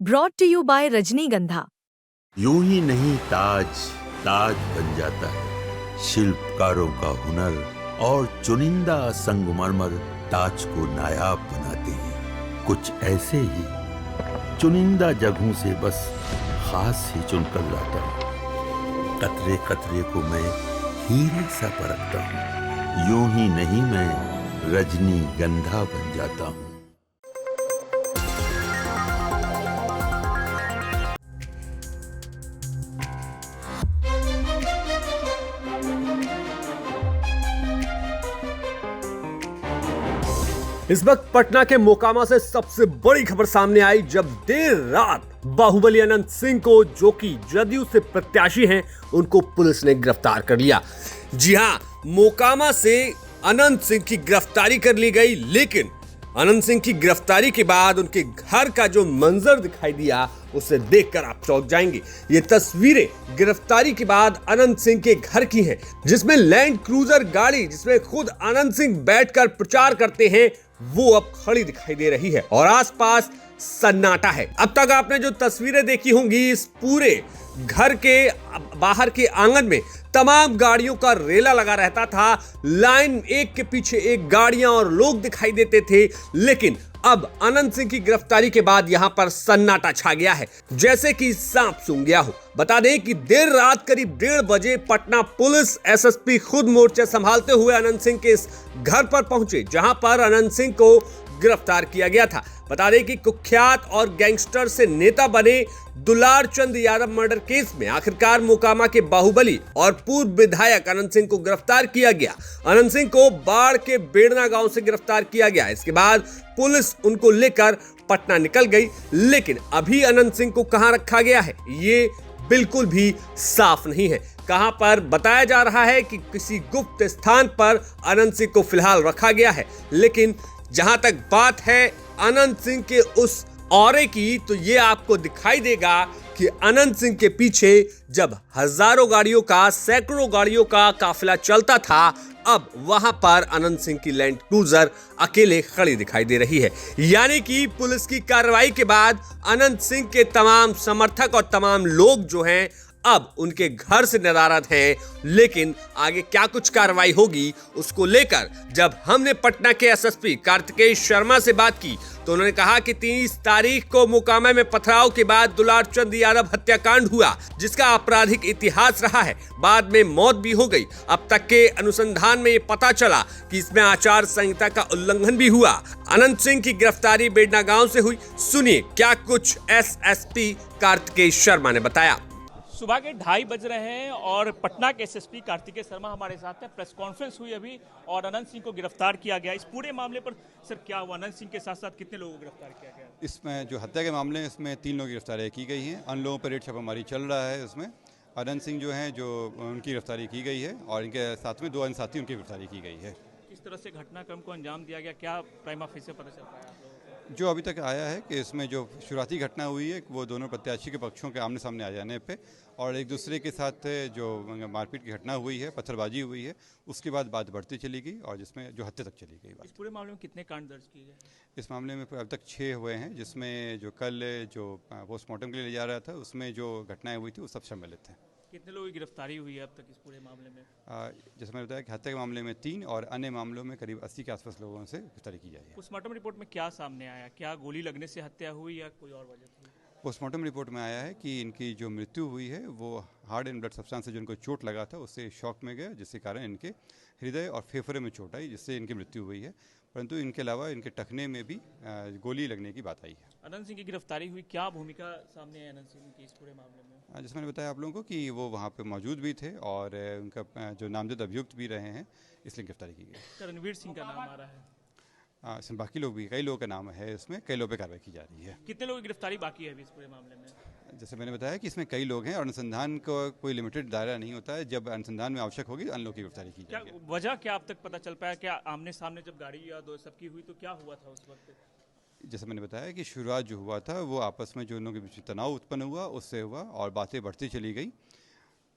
Brought to you bye रजनीगंधा। यूं ही नहीं ताज ताज बन जाता है, शिल्पकारों का हुनर और चुनिंदा संगमरमर ताज को नायाब बनाते हैं। कुछ ऐसे ही चुनिंदा जगहों से बस खास ही चुनकर लाता हूँ। कतरे कतरे को मैं हीरे सा परखता हूँ। यूं ही नहीं मैं रजनीगंधा बन जाता हूँ। इस वक्त पटना के मोकामा से सबसे बड़ी खबर सामने आई जब देर रात बाहुबली अनंत सिंह को, जो कि जदयू से प्रत्याशी हैं, उनको पुलिस ने गिरफ्तार कर लिया। जी हां, मोकामा से अनंत सिंह की गिरफ्तारी कर ली गई, लेकिन अनंत सिंह की गिरफ्तारी के बाद उनके घर का जो मंजर दिखाई दिया उसे देखकर आप चौंक जाएंगे। ये तस्वीरें गिरफ्तारी के बाद अनंत सिंह के घर की हैं, जिसमें लैंड क्रूजर गाड़ी, जिसमें खुद अनंत सिंह बैठकर प्रचार करते हैं, वो अब खड़ी दिखाई दे रही है और आसपास सन्नाटा है। अब तक आपने जो तस्वीरें देखी होंगी, इस पूरे घर के बाहर के आंगन में तमाम गाड़ियों का रेला लगा रहता था। लाइन एक के पीछे एक गाड़ियां और लोग दिखाई देते थे, लेकिन अब अनंत सिंह की गिरफ्तारी के बाद यहां पर सन्नाटा छा गया है, जैसे कि सांप सूंघ गया हो। बता दें कि देर रात करीब 1:30 बजे पटना पुलिस एसएसपी खुद मोर्चे संभालते हुए अनंत सिंह के इस घर पर पहुंचे, जहां पर अनंत सिंह को गिरफ्तार किया गया था। बता दें कि कुख्यात और गैंगस्टर से नेता बने दुलार चंद यादव मर्डर केस में आखिरकार मोकामा के बाहुबली और पूर्व विधायक अनंत सिंह को गिरफ्तार किया गया। अनंत सिंह को बाढ़ के बेड़ना गांव से गिरफ्तार किया गया। इसके बाद पुलिस उनको लेकर पटना निकल गई, लेकिन अभी अनंत सिंह को कहां रखा गया है ये बिल्कुल भी साफ नहीं है। कहां पर बताया जा रहा है कि किसी गुप्त स्थान पर अनंत सिंह को फिलहाल रखा गया है, लेकिन जहां तक बात है अनंत सिंह के उस औरे की, तो ये आपको दिखाई देगा कि अनंत सिंह के पीछे जब हजारों गाड़ियों का, सैकड़ों गाड़ियों का काफिला चलता था, अब वहां पर अनंत सिंह की लैंड क्रूजर अकेले खड़ी दिखाई दे रही है। यानी कि पुलिस की कार्रवाई के बाद अनंत सिंह के तमाम समर्थक और तमाम लोग जो हैं, अब उनके घर से नदारद हैं, लेकिन आगे क्या कुछ कार्रवाई होगी उसको लेकर जब हमने पटना के एसएसपी कार्तिकेय शर्मा से बात की, तो उन्होंने कहा कि 30 तारीख को मोकामा में पथराव के बाद दुलार चंद यादव हत्याकांड हुआ, जिसका आपराधिक इतिहास रहा है। बाद में मौत भी हो गई। अब तक के अनुसंधान में ये पता चला कि इसमें आचार संहिता का उल्लंघन भी हुआ। अनंत सिंह की गिरफ्तारी बेड़ना गांव से हुई। सुनिए क्या कुछ एसएसपी कार्तिकेय शर्मा ने बताया। सुबह के 2:30 बज रहे हैं और पटना के एसएसपी कार्तिकेय शर्मा हमारे साथ हैं। प्रेस कॉन्फ्रेंस हुई अभी और अनंत सिंह को गिरफ्तार किया गया। इस पूरे मामले पर सर क्या हुआ? अनंत सिंह के साथ साथ कितने लोगों को गिरफ्तार किया गया? इसमें जो हत्या के मामले हैं, इसमें 3 लोगों की गिरफ्तारियाँ की गई हैं। अन्य लोगों पर रेड छापामारी चल रहा है। इसमें अनंत सिंह जो हैं, जो उनकी गिरफ्तारी की गई है और इनके साथ में 2 अन्य साथी उनकी गिरफ्तारी की गई है। किस तरह से घटनाक्रम को अंजाम दिया गया, क्या प्राइमा फेसी पता चल पाया? जो अभी तक आया है कि इसमें जो शुरुआती घटना हुई है वो दोनों प्रत्याशी के पक्षों के आमने सामने आ जाने पे और एक दूसरे के साथ जो मारपीट की घटना हुई है, पत्थरबाजी हुई है, उसके बाद बात बढ़ती चली गई और जिसमें जो हत्या तक चली गई। इस पूरे मामले में कितने कांड दर्ज किए गए? इस मामले में अब तक 6 हुए हैं, जिसमें जो कल जो पोस्टमार्टम के लिए ले जा रहा था उसमें जो घटनाएं हुई थी वो सब सम्मिलित हैं। कितने लोगों की गिरफ्तारी हुई है अब तक इस पूरे मामले में? जैसे मैंने बताया कि हत्या के मामले में 3 और अन्य मामलों में करीब 80 के आसपास लोगों से गिरफ्तारी की जाएगी। पोस्टमार्टम रिपोर्ट में क्या सामने आया? क्या गोली लगने से हत्या हुई या कोई और वजह थी? पोस्टमार्टम रिपोर्ट में आया है कि इनकी जो मृत्यु हुई है वो हार्ड एंड ब्लड सब्सटेंस से जो इनको चोट लगा था उससे शॉक में गया, जिसके कारण इनके हृदय और फेफड़े में चोट आई, जिससे इनकी मृत्यु हुई है। परंतु इनके अलावा इनके टखने में भी गोली लगने की बात आई है। अनंत सिंह की गिरफ्तारी हुई, क्या भूमिका सामने है अनंत सिंह की इस पूरे मामले में? जैसे मैंने बताया आप लोगों को कि वो वहाँ पे मौजूद भी थे और उनका जो नामजद अभियुक्त भी रहे हैं, इसलिए गिरफ्तारी की गई। रणवीर सिंह का नाम आ रहा है। इसमें बाकी लोग भी, कई लोगों का नाम है, इसमें कई लोगों पर कार्रवाई की जा रही है। कितने लोगों की गिरफ्तारी बाकी है अभी इस पूरे मामले में? जैसे मैंने बताया कि इसमें कई लोग हैं और अनुसंधान का कोई लिमिटेड दायरा नहीं होता है। जब अनुसंधान में आवश्यक होगी अन्य लोगों की गिरफ्तारी की जाएगी। क्या वजह क्या अब तक पता चल पाया? क्या आमने सामने जब गाड़ी या दो सबकी हुई तो क्या हुआ था उस वक्त? जैसे मैंने बताया कि शुरुआत जो हुआ था वो आपस में जो उन लोगों के बीच तनाव उत्पन्न हुआ, उससे हुआ और बातें बढ़ती चली गई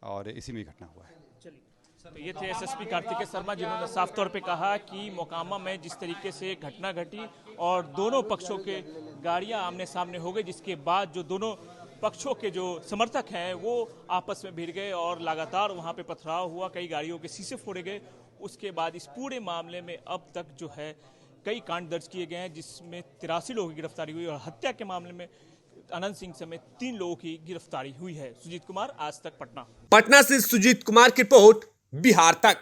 और इसी में घटना हुआ है। चलिए तो ये थे एसएसपी कार्तिकेय शर्मा, जिन्होंने साफ तौर पे कहा कि मोकामा में जिस तरीके से घटना घटी और दोनों पक्षों के गाड़ियां आमने सामने हो गई, जिसके बाद जो दोनों पक्षों के जो समर्थक हैं वो आपस में भिड़ गए और लगातार वहां पे पथराव हुआ, कई गाड़ियों के शीशे फोड़े गए। उसके बाद इस पूरे मामले में अब तक जो है कई कांड दर्ज किए गए हैं, जिसमें 83 लोगों की गिरफ्तारी हुई और हत्या के मामले में अनंत सिंह समेत 3 लोगों की गिरफ्तारी हुई है। सुजीत कुमार, आज तक, पटना। पटना से सुजीत कुमार की रिपोर्ट, बिहार तक।